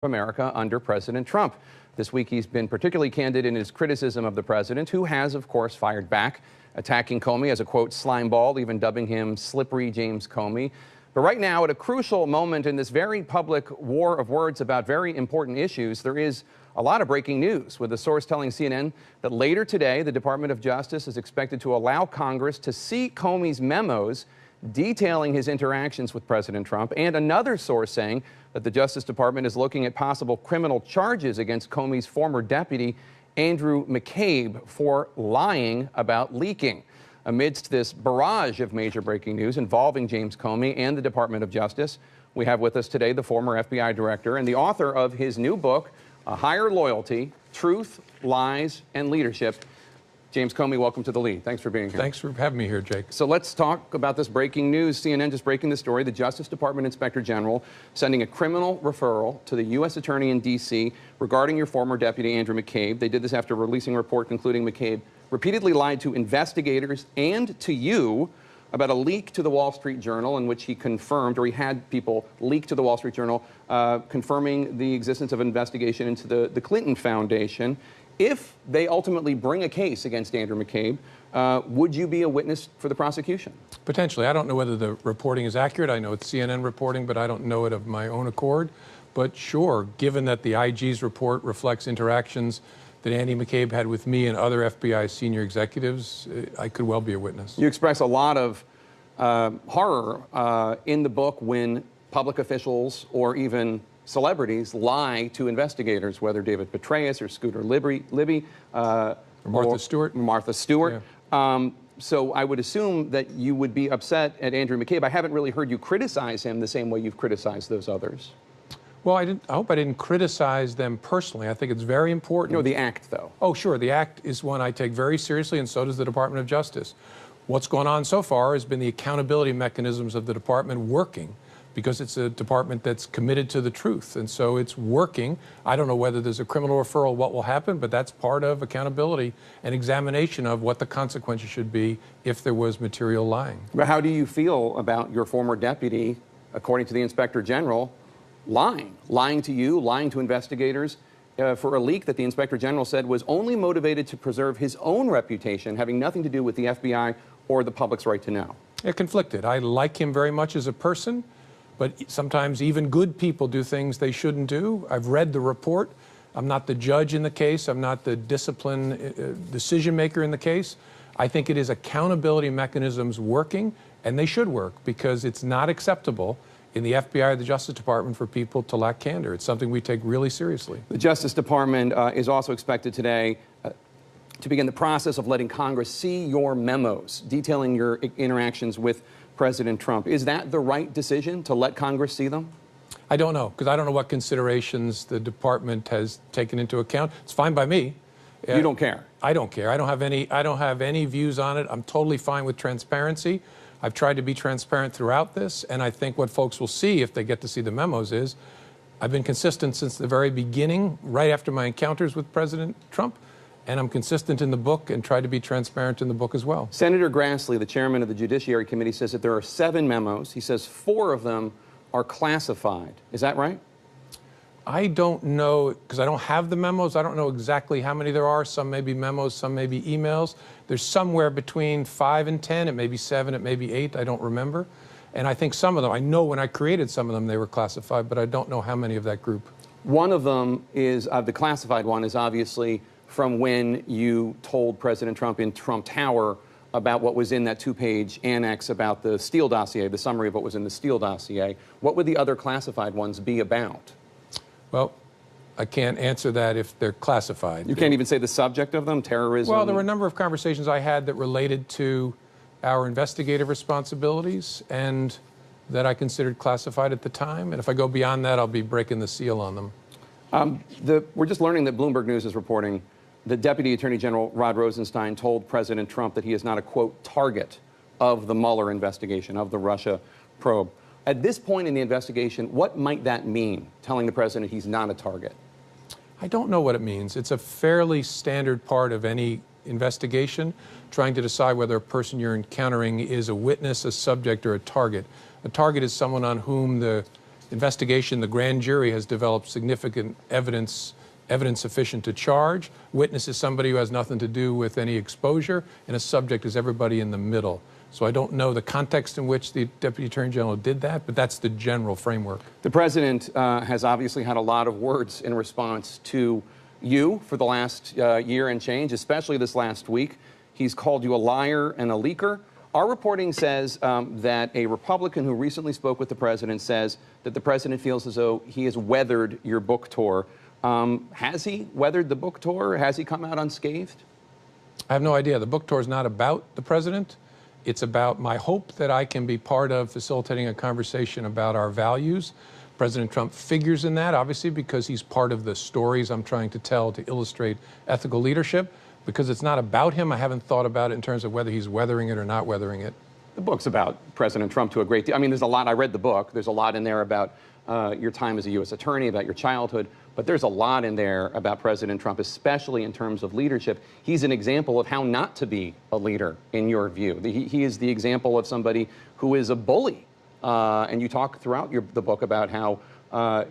America under President Trump. This week, he's been particularly candid in his criticism of the president, who has, of course, fired back, attacking Comey as a, quote, slimeball, even dubbing him Slippery James Comey. But right now, at a crucial moment in this very public war of words about very important issues, there is a lot of breaking news, with a source telling CNN that later today, the Department of Justice is expected to allow Congress to see Comey's memos detailing his interactions with President Trump, and another source saying that the Justice Department is looking at possible criminal charges against Comey's former deputy, Andrew McCabe, for lying about leaking. Amidst this barrage of major breaking news involving James Comey and the Department of Justice, we have with us today the former FBI director and the author of his new book, A Higher Loyalty: Truth, Lies, and Leadership. James Comey, welcome to The Lead. Thanks for being here. Thanks for having me here, Jake. So let's talk about this breaking news. CNN just breaking the story. The Justice Department Inspector General sending a criminal referral to the U.S. Attorney in D.C. regarding your former deputy, Andrew McCabe. They did this after releasing a report concluding McCabe repeatedly lied to investigators and to you about a leak to the Wall Street Journal in which he confirmed, or he had people leak to the Wall Street Journal, confirming the existence of an investigation into the Clinton Foundation. If they ultimately bring a case against Andrew McCabe, would you be a witness for the prosecution? Potentially. I don't know whether the reporting is accurate. I know it's CNN reporting, but I don't know it of my own accord. But sure, given that the IG's report reflects interactions that Andy McCabe had with me and other FBI senior executives, I could well be a witness. You express a lot of horror in the book when public officials or even celebrities lie to investigators, whether David Petraeus or Scooter Libby, Martha Stewart. Yeah. So I would assume that you would be upset at Andrew McCabe. I haven't really heard you criticize him the same way you've criticized those others. Well, I hope I didn't criticize them personally. I think it's very important. No, the act, though. Oh, sure. The act is one I take very seriously, and so does the Department of Justice. What's gone on so far has been the accountability mechanisms of the department working, because it's a department that's committed to the truth. And so it's working. I don't know whether there's a criminal referral, what will happen, but that's part of accountability and examination of what the consequences should be if there was material lying. But how do you feel about your former deputy, according to the Inspector General, lying to you, lying to investigators for a leak that the Inspector General said was only motivated to preserve his own reputation, having nothing to do with the FBI or the public's right to know? It conflicted. I like him very much as a person, but sometimes even good people do things they shouldn't do. I've read the report. I'm not the judge in the case. I'm not the discipline decision maker in the case. I think it is accountability mechanisms working, and they should work, because it's not acceptable in the FBI or the Justice Department for people to lack candor. It's something we take really seriously. The Justice Department is also expected today to begin the process of letting Congress see your memos detailing your interactions with President Trump. Is that the right decision, to let Congress see them? I don't know, because I don't know what considerations the department has taken into account. It's fine by me. You don't care? I don't care. I don't have any views on it. I'm totally fine with transparency. I've tried to be transparent throughout this, and I think what folks will see if they get to see the memos is I've been consistent since the very beginning, right after my encounters with President Trump, and I'm consistent in the book and try to be transparent in the book as well. Senator Grassley, the chairman of the Judiciary Committee, says that there are 7 memos. He says 4 of them are classified. Is that right? I don't know, because I don't have the memos. I don't know exactly how many there are. Some may be memos, some may be emails. There's somewhere between 5 and 10. It may be 7, it may be 8. I don't remember. And I think some of them, I know when I created some of them, they were classified, but I don't know how many of that group. One of them is, the classified one is obviously from when you told President Trump in Trump Tower about what was in that 2-page annex about the Steele dossier, the summary of what was in the Steele dossier. What would the other classified ones be about? Well, I can't answer that if they're classified. You can't even say the subject of them, terrorism? Well, there were a number of conversations I had that related to our investigative responsibilities and that I considered classified at the time. And if I go beyond that, I'll be breaking the seal on them. We're just learning that Bloomberg News is reporting that Deputy Attorney General Rod Rosenstein told President Trump that he is not a, quote, target of the Mueller investigation, of the Russia probe. At this point in the investigation, what might that mean, telling the president he's not a target? I don't know what it means. It's a fairly standard part of any investigation, trying to decide whether a person you're encountering is a witness, a subject, or a target. A target is someone on whom the investigation, the grand jury has developed significant evidence sufficient to charge. Witness is somebody who has nothing to do with any exposure, and a subject is everybody in the middle. So I don't know the context in which the Deputy Attorney General did that, but that's the general framework. The president has obviously had a lot of words in response to you for the last year and change, especially this last week. He's called you a liar and a leaker. Our reporting says that a Republican who recently spoke with the president says that the president feels as though he has weathered your book tour. Has he weathered the book tour? Has he come out unscathed? I have no idea. The book tour is not about the president. It's about my hope that I can be part of facilitating a conversation about our values. President Trump figures in that, obviously, because he's part of the stories I'm trying to tell to illustrate ethical leadership. Because it's not about him, I haven't thought about it in terms of whether he's weathering it or not weathering it. The book's about President Trump to a great deal. I mean, there's a lot. I read the book. There's a lot in there about your time as a U.S. attorney, about your childhood. But there's a lot in there about President Trump, especially in terms of leadership. He's an example of how not to be a leader, in your view. He is the example of somebody who is a bully. And you talk throughout the book about how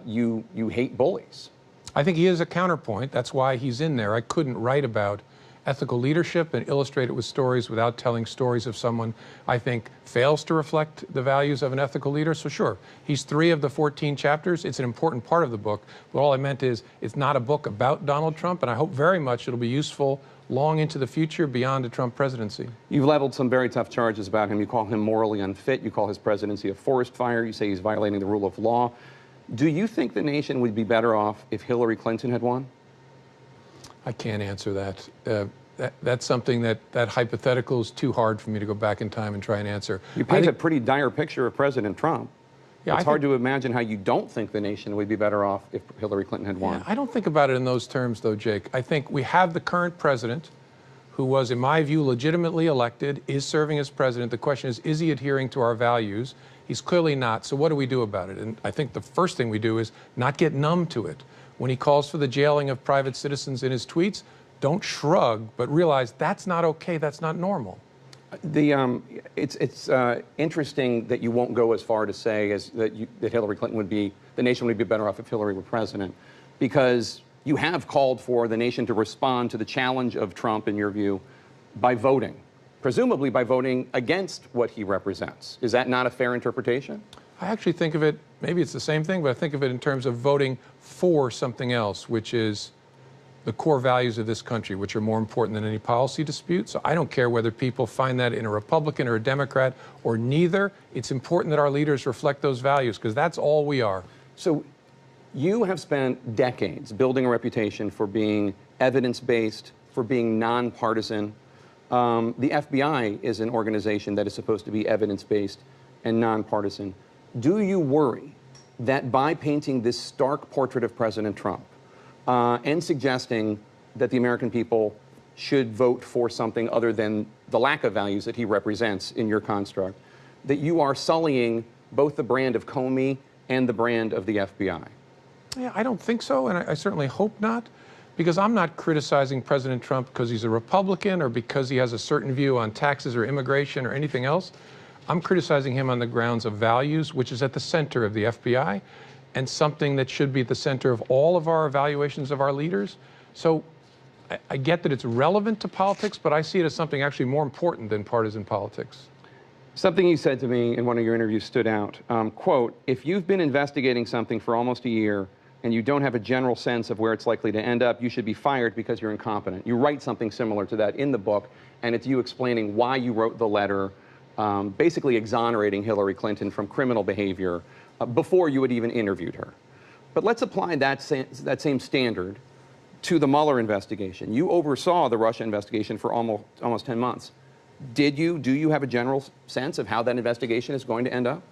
you hate bullies. I think he is a counterpoint. That's why he's in there. I couldn't write about ethical leadership and illustrate it with stories without telling stories of someone I think fails to reflect the values of an ethical leader. So sure, he's 3 of the 14 chapters. It's an important part of the book. But all I meant is it's not a book about Donald Trump, and I hope very much it'll be useful long into the future beyond the Trump presidency. You've leveled some very tough charges about him. You call him morally unfit. You call his presidency a forest fire. You say he's violating the rule of law. Do you think the nation would be better off if Hillary Clinton had won? I can't answer that. That's something that hypothetical is too hard for me to go back in time and try and answer. You paint a pretty dire picture of President Trump. Yeah, it's hard to imagine how you don't think the nation would be better off if Hillary Clinton had won. Yeah, I don't think about it in those terms, though, Jake. I think we have the current president, who was, in my view, legitimately elected, is serving as president. The question is he adhering to our values? He's clearly not. So what do we do about it? And I think the first thing we do is not get numb to it. When he calls for the jailing of private citizens in his tweets, don't shrug, but realize that's not okay, that's not normal. It's interesting that you won't go as far to say that Hillary Clinton the nation would be better off if Hillary were president, because you have called for the nation to respond to the challenge of Trump, in your view, by voting, presumably by voting against what he represents. Is that not a fair interpretation? I actually think of it, maybe it's the same thing, but I think of it in terms of voting for something else, which is the core values of this country, which are more important than any policy dispute. So I don't care whether people find that in a Republican or a Democrat or neither. It's important that our leaders reflect those values, because that's all we are. So you have spent decades building a reputation for being evidence-based, for being nonpartisan. The FBI is an organization that is supposed to be evidence-based and nonpartisan. Do you worry that by painting this stark portrait of President Trump and suggesting that the American people should vote for something other than the lack of values that he represents in your construct, that you are sullying both the brand of Comey and the brand of the FBI? Yeah, I don't think so, and I certainly hope not, because I'm not criticizing President Trump because he's a Republican or because he has a certain view on taxes or immigration or anything else. I'm criticizing him on the grounds of values, which is at the center of the FBI, and something that should be at the center of all of our evaluations of our leaders. So I get that it's relevant to politics, but I see it as something actually more important than partisan politics. Something you said to me in one of your interviews stood out. Quote, if you've been investigating something for almost a year and you don't have a general sense of where it's likely to end up, you should be fired because you're incompetent. You write something similar to that in the book, and it's you explaining why you wrote the letter, basically exonerating Hillary Clinton from criminal behavior before you had even interviewed her. But let's apply that same standard to the Mueller investigation. You oversaw the Russia investigation for almost 10 months. Do you have a general sense of how that investigation is going to end up?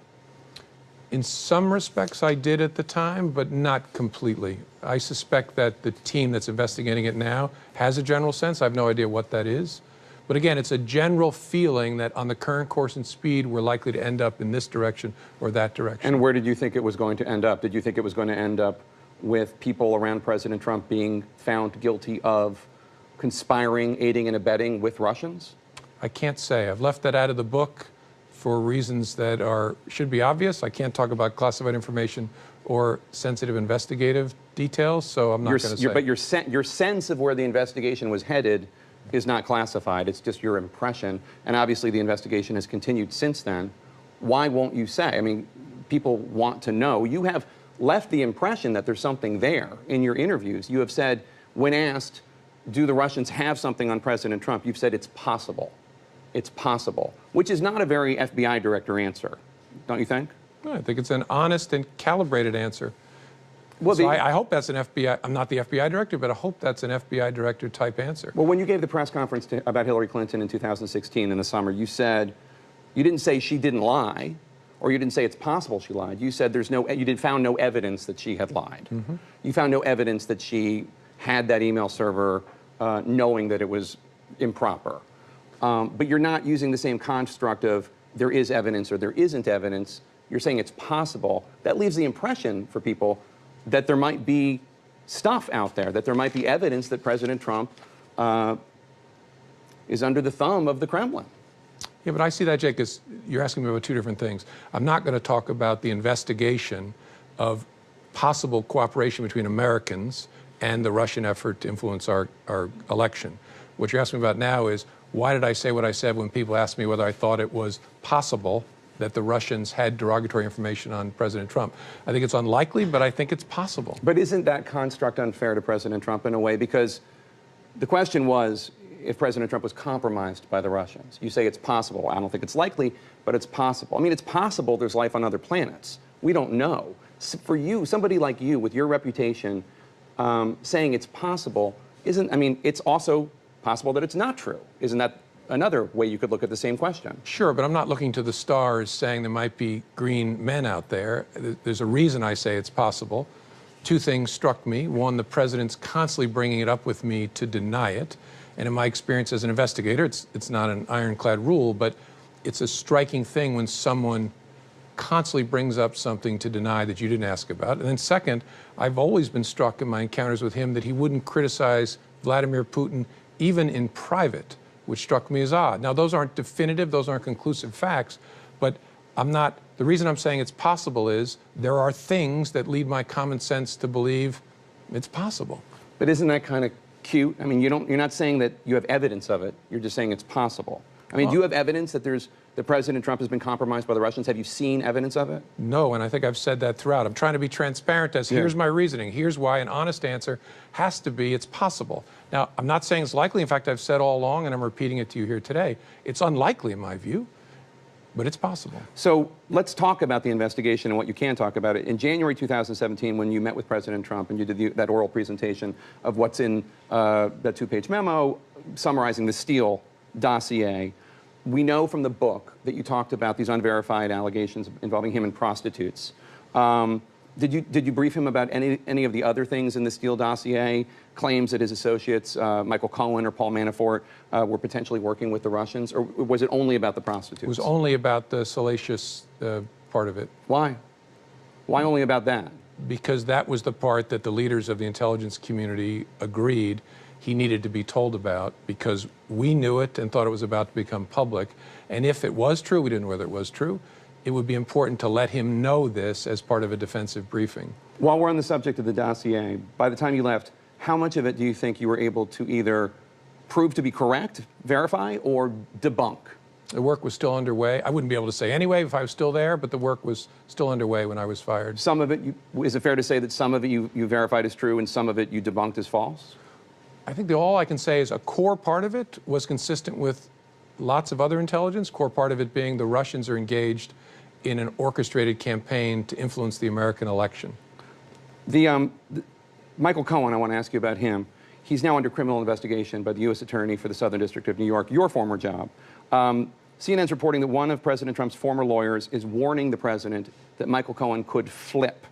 In some respects, I did at the time, but not completely. I suspect that the team that's investigating it now has a general sense. I have no idea what that is. But again, it's a general feeling that on the current course and speed, we're likely to end up in this direction or that direction. And where did you think it was going to end up? Did you think it was going to end up with people around President Trump being found guilty of conspiring, aiding and abetting with Russians? I can't say. I've left that out of the book for reasons that should be obvious. I can't talk about classified information or sensitive investigative details, so I'm not going to say. But your sense of where the investigation was headed is not classified. It's just your impression. And obviously the investigation has continued since then. Why won't you say? I mean, people want to know. You have left the impression that there's something there in your interviews. You have said, when asked, do the Russians have something on President Trump, you've said it's possible. It's possible, which is not a very FBI director answer, don't you think? No, I think it's an honest and calibrated answer. Well, so I hope that's an FBI, I'm not the FBI director, but I hope that's an FBI director type answer. Well, when you gave the press conference about Hillary Clinton in 2016 in the summer, you said, you didn't say she didn't lie, or you didn't say it's possible she lied. You said you found no evidence that she had lied. Mm-hmm. You found no evidence that she had that email server knowing that it was improper. But you're not using the same construct of there is evidence or there isn't evidence. You're saying it's possible. That leaves the impression for people that there might be stuff out there, that there might be evidence that President Trump is under the thumb of the Kremlin. Yeah, but I see that, Jake, as you're asking me about two different things. I'm not going to talk about the investigation of possible cooperation between Americans and the Russian effort to influence our election. What you're asking me about now is, why did I say what I said when people asked me whether I thought it was possible that the Russians had derogatory information on President Trump? I think it's unlikely, but I think it's possible. But isn't that construct unfair to President Trump in a way? Because the question was, if President Trump was compromised by the Russians. You say it's possible. I don't think it's likely, but it's possible. I mean, it's possible there's life on other planets. We don't know. For you, somebody like you, with your reputation, saying it's possible isn't, I mean, it's also possible that it's not true. Isn't that another way you could look at the same question? Sure, but I'm not looking to the stars saying there might be green men out there. There's a reason I say it's possible. Two things struck me. One, the president's constantly bringing it up with me to deny it. And in my experience as an investigator, it's not an ironclad rule, but it's a striking thing when someone constantly brings up something to deny that you didn't ask about. And then second, I've always been struck in my encounters with him that he wouldn't criticize Vladimir Putin even in private, which struck me as odd. Now, those aren't definitive, those aren't conclusive facts, but the reason I'm saying it's possible is there are things that lead my common sense to believe it's possible. But isn't that kind of cute? I mean, you're not saying that you have evidence of it, you're just saying it's possible. I mean, do you have evidence that President Trump has been compromised by the Russians? Have you seen evidence of it? No, and I think I've said that throughout. I'm trying to be transparent as here's my reasoning. Here's why an honest answer has to be it's possible. Now, I'm not saying it's likely. In fact, I've said all along, and I'm repeating it to you here today, it's unlikely in my view, but it's possible. So let's talk about the investigation and what you can talk about it. In January 2017, when you met with President Trump and you did that oral presentation of what's in that two-page memo summarizing the Steele dossier, we know from the book that you talked about these unverified allegations involving him and prostitutes. Did you brief him about any of the other things in the Steele dossier, claims that his associates, Michael Cohen or Paul Manafort, were potentially working with the Russians, or was it only about the prostitutes? It was only about the salacious part of it. Why? Why only about that? Because that was the part that the leaders of the intelligence community agreed he needed to be told about, because we knew it and thought it was about to become public. And if it was true, we didn't know whether it was true, it would be important to let him know this as part of a defensive briefing. While we're on the subject of the dossier, by the time you left, how much of it do you think you were able to either prove to be correct, verify, or debunk? The work was still underway. I wouldn't be able to say anyway if I was still there, but the work was still underway when I was fired. Some of it, is it fair to say that some of it you verified as true and some of it you debunked as false? I think all I can say is a core part of it was consistent with lots of other intelligence, core part of it being the Russians are engaged in an orchestrated campaign to influence the American election. Michael Cohen, I want to ask you about him. He's now under criminal investigation by the U.S. Attorney for the Southern District of New York, your former job. CNN's reporting that one of President Trump's former lawyers is warning the president that Michael Cohen could flip.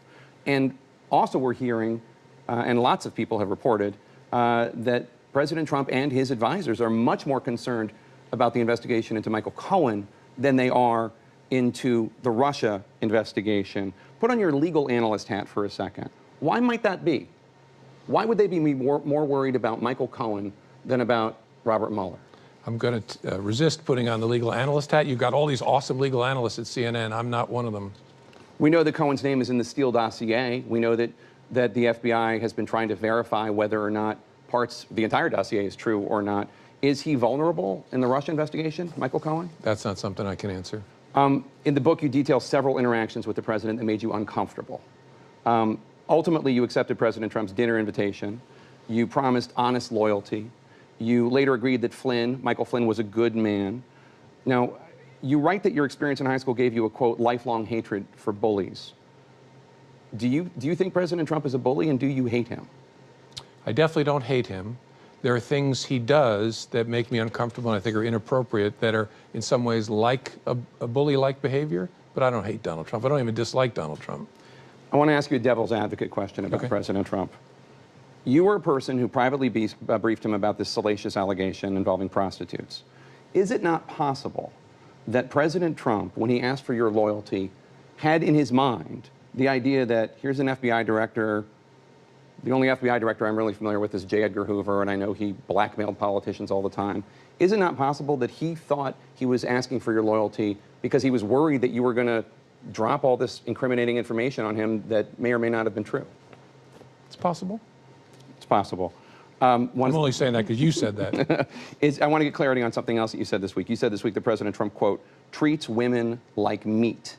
And also we're hearing, and lots of people have reported, that President Trump and his advisors are much more concerned about the investigation into Michael Cohen than they are into the Russia investigation. Put on your legal analyst hat for a second. Why might that be? Why would they be more worried about Michael Cohen than about Robert Mueller? I'm going to resist putting on the legal analyst hat. You've got all these awesome legal analysts at CNN. I'm not one of them. We know that Cohen's name is in the Steele dossier. We know that the FBI has been trying to verify whether or not the entire dossier is true or not. Is he vulnerable in the Russia investigation, Michael Cohen? That's not something I can answer. In the book, you detail several interactions with the president that made you uncomfortable. Ultimately, you accepted President Trump's dinner invitation. You promised honest loyalty. You later agreed that Michael Flynn, was a good man. Now, you write that your experience in high school gave you a, quote, lifelong hatred for bullies. Do you think President Trump is a bully, and do you hate him? I definitely don't hate him. There are things he does that make me uncomfortable and I think are inappropriate, that are in some ways like a bully-like behavior, but I don't hate Donald Trump. I don't even dislike Donald Trump. I want to ask you a devil's advocate question about President Trump. You were a person who privately briefed him about this salacious allegation involving prostitutes. Is it not possible that President Trump, when he asked for your loyalty, had in his mind the idea that here's an FBI director, the only FBI director I'm really familiar with is J. Edgar Hoover, and I know he blackmailed politicians all the time. Is it not possible that he thought he was asking for your loyalty because he was worried that you were going to drop all this incriminating information on him that may or may not have been true? It's possible. It's possible. I'm only saying that because you said that. I want to get clarity on something else that you said this week. You said this week that President Trump, quote, treats women like meat.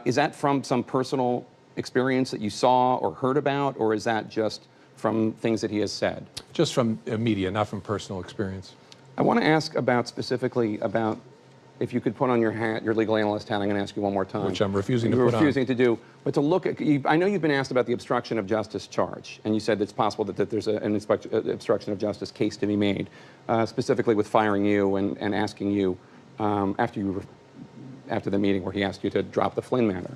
Is that from some personal experience that you saw or heard about, or is that just from things that he has said? Just from media, not from personal experience. I want to ask specifically about, if you could put on your hat, your legal analyst hat. I'm going to ask you one more time. Which I'm refusing to put on. You're refusing to do. But to look at, I know you've been asked about the obstruction of justice charge, and you said it's possible that there's an obstruction of justice case to be made, specifically with firing you and asking you, after the meeting where he asked you to drop the Flynn matter.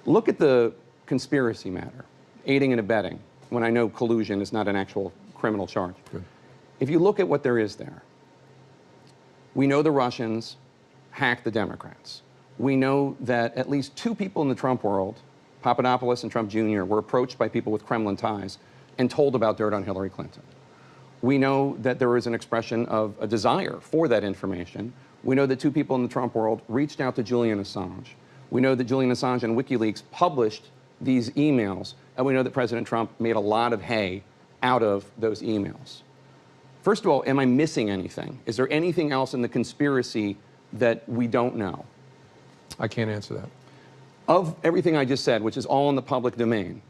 Look at the conspiracy matter, aiding and abetting, when I know collusion is not an actual criminal charge. Good. If you look at what there is there, we know the Russians hacked the Democrats. We know that at least two people in the Trump world, Papadopoulos and Trump Jr., were approached by people with Kremlin ties and told about dirt on Hillary Clinton. We know that there is an expression of a desire for that information. We know that two people in the Trump world reached out to Julian Assange. We know that Julian Assange and WikiLeaks published these emails, and we know that President Trump made a lot of hay out of those emails. First of all, am I missing anything? Is there anything else in the conspiracy that we don't know? I can't answer that. Of everything I just said, which is all in the public domain,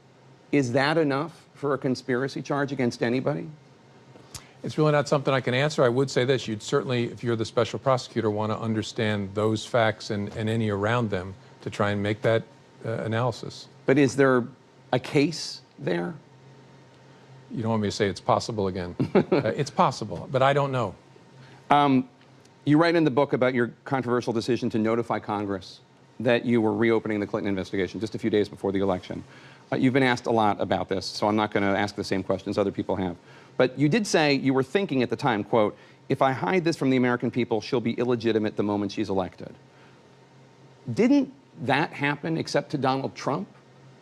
is that enough for a conspiracy charge against anybody? It's really not something I can answer. I would say this: you'd certainly, if you're the special prosecutor, want to understand those facts and any around them to try and make that analysis. But is there a case there? You don't want me to say it's possible again. It's possible, but I don't know. You write in the book about your controversial decision to notify Congress that you were reopening the Clinton investigation just a few days before the election. You've been asked a lot about this, so I'm not going to ask the same questions other people have. But you did say you were thinking at the time, quote, if I hide this from the American people, she'll be illegitimate the moment she's elected. Didn't that happen except to Donald Trump?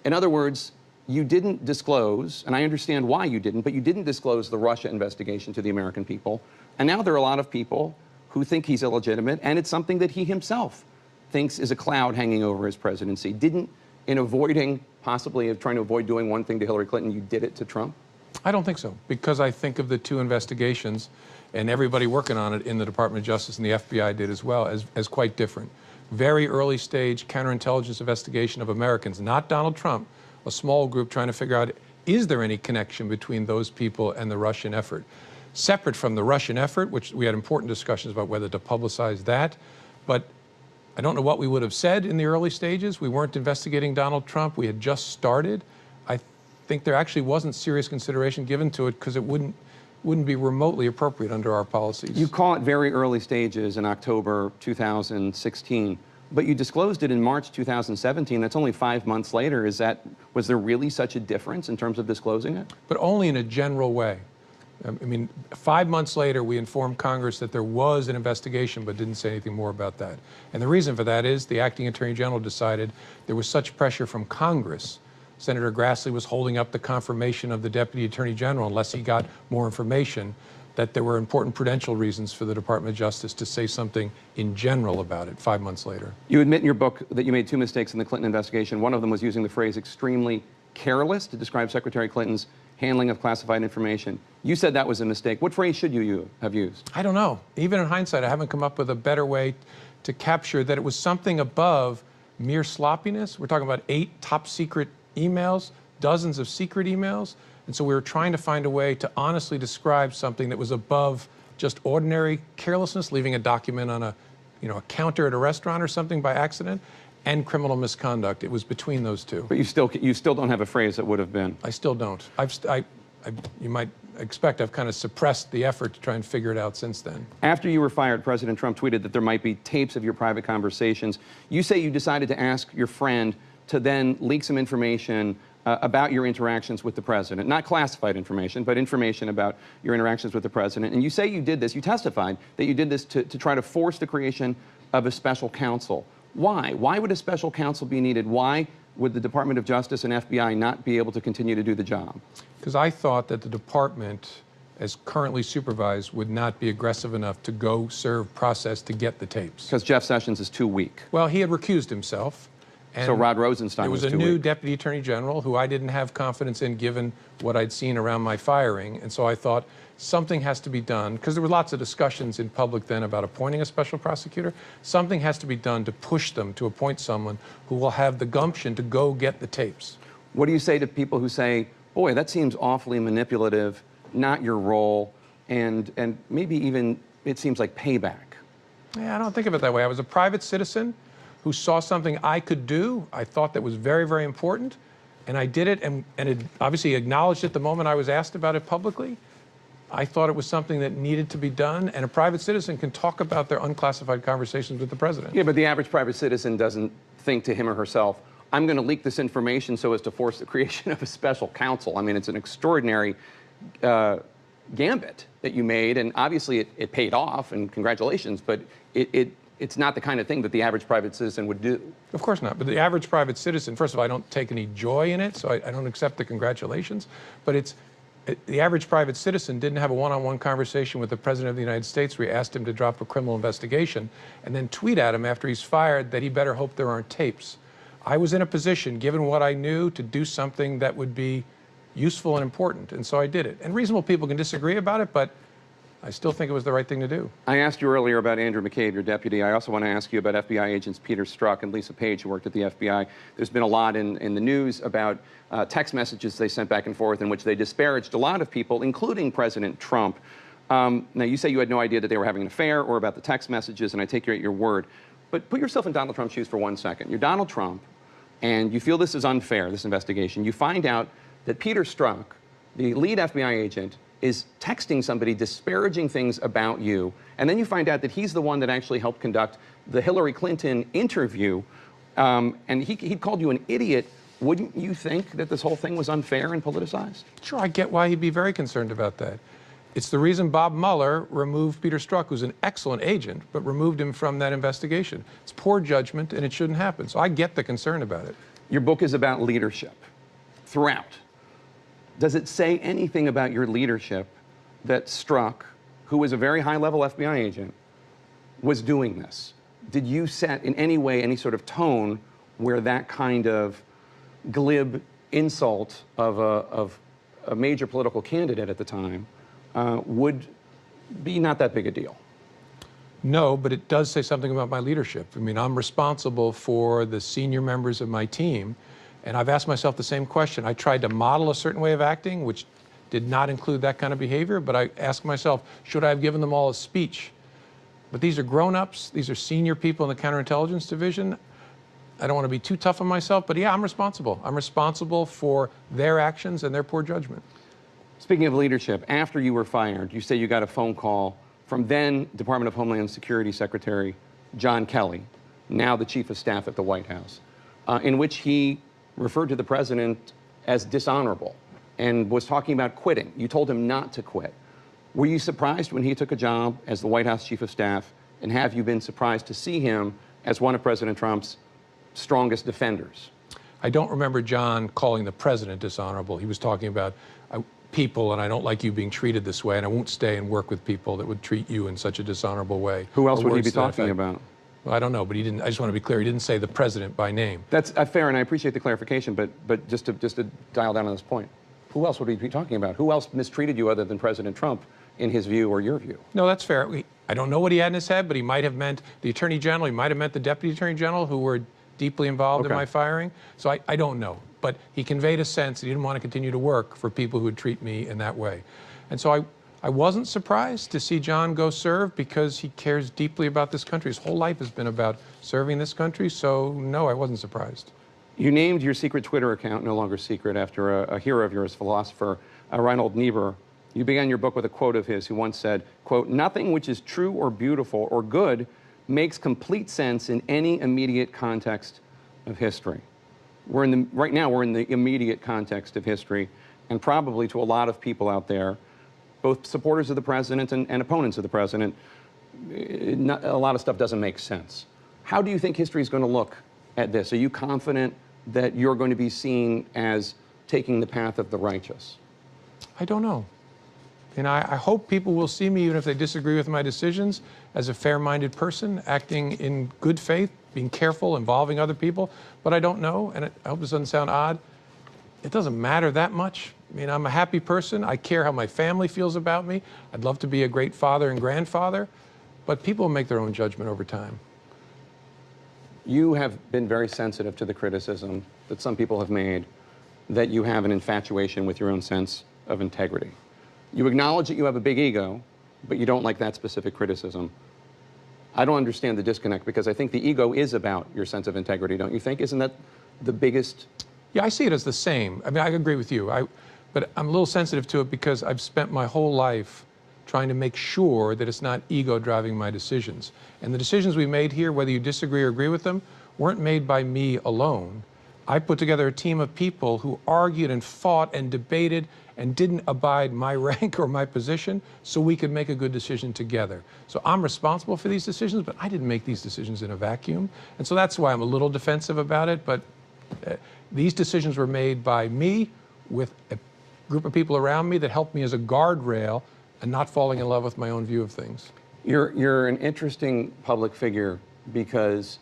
In other words, you didn't disclose, and I understand why you didn't, but you didn't disclose the Russia investigation to the American people. And now there are a lot of people who think he's illegitimate, and it's something that he himself thinks is a cloud hanging over his presidency. Didn't, in avoiding, possibly of trying to avoid doing one thing to Hillary Clinton, you did it to Trump? I don't think so, because I think of the two investigations, and everybody working on it in the Department of Justice and the FBI did as well, as quite different. Very early stage counterintelligence investigation of Americans, not Donald Trump, a small group trying to figure out, is there any connection between those people and the Russian effort? Separate from the Russian effort, which we had important discussions about whether to publicize that, but I don't know what we would have said in the early stages. We weren't investigating Donald Trump. We had just started. I think there actually wasn't serious consideration given to it because it wouldn't be remotely appropriate under our policies. You call it very early stages in October 2016, but you disclosed it in March 2017. That's only 5 months later. Was there really such a difference in terms of disclosing it? But only in a general way. I mean, 5 months later, we informed Congress that there was an investigation, but didn't say anything more about that. And the reason for that is the acting Attorney General decided there was such pressure from Congress. Senator Grassley was holding up the confirmation of the Deputy Attorney General unless he got more information. that there were important prudential reasons for the Department of Justice to say something in general about it 5 months later. You admit in your book that you made 2 mistakes in the Clinton investigation. One of them was using the phrase extremely careless to describe Secretary Clinton's handling of classified information. You said that was a mistake. What phrase should you have used? I don't know. Even in hindsight, I haven't come up with a better way to capture that it was something above mere sloppiness. We're talking about 8 top secret emails, dozens of secret emails. And so we were trying to find a way to honestly describe something that was above just ordinary carelessness, leaving a document on a counter at a restaurant or something by accident, and criminal misconduct. It was between those two. But you still don't have a phrase that would have been. I still don't. You might expect I've kind of suppressed the effort to try and figure it out since then. After you were fired, President Trump tweeted that there might be tapes of your private conversations. You say you decided to ask your friend to then leak some information about your interactions with the president. Not classified information, but information about your interactions with the president. And you say you did this, you testified that you did this to try to force the creation of a special counsel. Why? Why would a special counsel be needed? Why would the Department of Justice and FBI not be able to continue to do the job? Because I thought that the department, as currently supervised, would not be aggressive enough to go serve process to get the tapes. Because Jeff Sessions is too weak. Well, he had recused himself. And so Rod Rosenstein was too weak. There was a new Deputy Attorney General who I didn't have confidence in given what I'd seen around my firing. And so I thought something has to be done, because there were lots of discussions in public then about appointing a special prosecutor. Something has to be done to push them to appoint someone who will have the gumption to go get the tapes. What do you say to people who say, boy, that seems awfully manipulative, not your role, and maybe even it seems like payback? Yeah, I don't think of it that way. I was a private citizen who saw something I could do. I thought that was very, very important, and I did it, and it obviously acknowledged it the moment I was asked about it publicly. I thought it was something that needed to be done, and a private citizen can talk about their unclassified conversations with the president. Yeah, but the average private citizen doesn't think to him or herself, I'm going to leak this information so as to force the creation of a special counsel. I mean, it's an extraordinary gambit that you made, and obviously it paid off, and congratulations, but it's not the kind of thing that the average private citizen would do. Of course not. But the average private citizen, first of all, I don't take any joy in it, so I don't accept the congratulations. But the average private citizen didn't have a one-on-one conversation with the President of the United States where he asked him to drop a criminal investigation and then tweet at him after he's fired that he better hope there aren't tapes. I was in a position, given what I knew, to do something that would be useful and important, and so I did it. And reasonable people can disagree about it, but I still think it was the right thing to do. I asked you earlier about Andrew McCabe, your deputy. I also want to ask you about FBI agents Peter Strzok and Lisa Page, who worked at the FBI. There's been a lot in the news about text messages they sent back and forth in which they disparaged a lot of people, including President Trump. Now, you say you had no idea that they were having an affair or about the text messages, and I take you at your word. But put yourself in Donald Trump's shoes for 1 second. You're Donald Trump, and you feel this is unfair, this investigation. You find out that Peter Strzok, the lead FBI agent, is texting somebody disparaging things about you, and then you find out that he's the one that actually helped conduct the Hillary Clinton interview, and he called you an idiot. Wouldn't you think that this whole thing was unfair and politicized? Sure, I get why he'd be very concerned about that. It's the reason Bob Mueller removed Peter Strzok, who's an excellent agent, but removed him from that investigation. It's poor judgment, and it shouldn't happen. So I get the concern about it. Your book is about leadership throughout. Does it say anything about your leadership that Strzok, who was a very high-level FBI agent, was doing this? Did you set in any way any sort of tone where that kind of glib insult of a major political candidate at the time would be not that big a deal? No, but it does say something about my leadership. I mean, I'm responsible for the senior members of my team, and I've asked myself the same question. I tried to model a certain way of acting, which did not include that kind of behavior, but I asked myself, should I have given them all a speech? But these are grown-ups. These are senior people in the counterintelligence division. I don't want to be too tough on myself, but yeah, I'm responsible. I'm responsible for their actions and their poor judgment. Speaking of leadership, after you were fired, you say you got a phone call from then Department of Homeland Security Secretary John Kelly, now the Chief of Staff at the White House, in which he referred to the president as dishonorable and was talking about quitting. You told him not to quit. Were you surprised when he took a job as the White House Chief of Staff, and have you been surprised to see him as one of President Trump's strongest defenders? I don't remember John calling the president dishonorable. He was talking about people, and I don't like you being treated this way, and I won't stay and work with people that would treat you in such a dishonorable way. Who else Or would he words be to that talking effect. about? Well, I don't know, but he didn't. I just want to be clear. He didn't say the president by name. That's fair, and I appreciate the clarification, but just to dial down on this point, who else would he be talking about? Who else mistreated you other than President Trump, in his view or your view? No, that's fair. I don't know what he had in his head, but he might have meant the Attorney General. He might have meant the Deputy Attorney General, who were deeply involved in my firing. So I don't know. But he conveyed a sense that he didn't want to continue to work for people who would treat me in that way. And so I wasn't surprised to see John go serve, because he cares deeply about this country. His whole life has been about serving this country. So no, I wasn't surprised. You named your secret Twitter account no longer secret after a hero of yours, philosopher Reinhold Niebuhr. You began your book with a quote of his, who once said, quote, "Nothing which is true or beautiful or good makes complete sense in any immediate context of history." Right now, we're in the immediate context of history, and probably to a lot of people out there, both supporters of the president and opponents of the president, a lot of stuff doesn't make sense. How do you think history is going to look at this? Are you confident that you're going to be seen as taking the path of the righteous? I don't know. And I hope people will see me, even if they disagree with my decisions, as a fair-minded person, acting in good faith, being careful, involving other people. But I don't know, and I hope this doesn't sound odd. It doesn't matter that much. I mean, I'm a happy person. I care how my family feels about me. I'd love to be a great father and grandfather. But people make their own judgment over time. You have been very sensitive to the criticism that some people have made that you have an infatuation with your own sense of integrity. You acknowledge that you have a big ego, but you don't like that specific criticism. I don't understand the disconnect, because I think the ego is about your sense of integrity, don't you think? Isn't that the biggest? Yeah, I see it as the same. I mean, I agree with you. But I'm a little sensitive to it because I've spent my whole life trying to make sure that it's not ego driving my decisions. And the decisions we made here, whether you disagree or agree with them, weren't made by me alone. I put together a team of people who argued and fought and debated and didn't abide my rank or my position, so we could make a good decision together. So I'm responsible for these decisions, but I didn't make these decisions in a vacuum. And so that's why I'm a little defensive about it. But these decisions were made by me with a group of people around me that helped me as a guardrail and not falling in love with my own view of things. You're an interesting public figure, because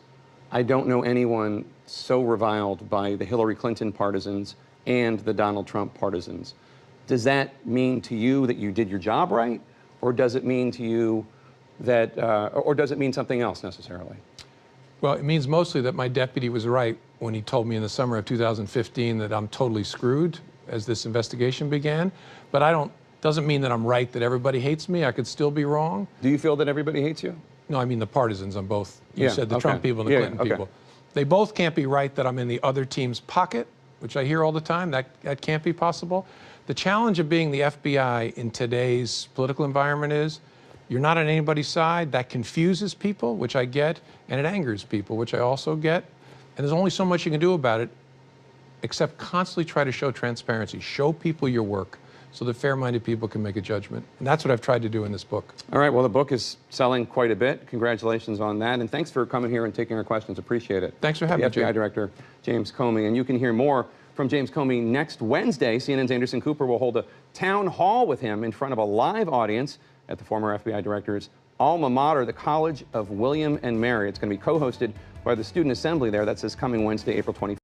I don't know anyone so reviled by the Hillary Clinton partisans and the Donald Trump partisans. Does that mean to you that you did your job right, or does it mean to you that, or does it mean something else necessarily? Well, it means mostly that my deputy was right when he told me in the summer of 2015 that I'm totally screwed as this investigation began. But doesn't mean that I'm right, that everybody hates me. I could still be wrong. Do you feel that everybody hates you? No, I mean the partisans on both. You Yeah, said the okay. Trump people and the Yeah, Clinton okay. people. They both can't be right that I'm in the other team's pocket, which I hear all the time. That can't be possible. The challenge of being the FBI in today's political environment is you're not on anybody's side. That confuses people, which I get, and it angers people, which I also get. And there's only so much you can do about it, except constantly try to show transparency. Show people your work so that fair-minded people can make a judgment. And that's what I've tried to do in this book. All right, well, the book is selling quite a bit. Congratulations on that. And thanks for coming here and taking our questions. Appreciate it. Thanks for having me, The FBI Jake. Director, James Comey. And you can hear more from James Comey next Wednesday. CNN's Anderson Cooper will hold a town hall with him in front of a live audience at the former FBI Director's alma mater, the College of William and Mary. It's going to be co-hosted by the Student Assembly there. That's this coming Wednesday, April 25th.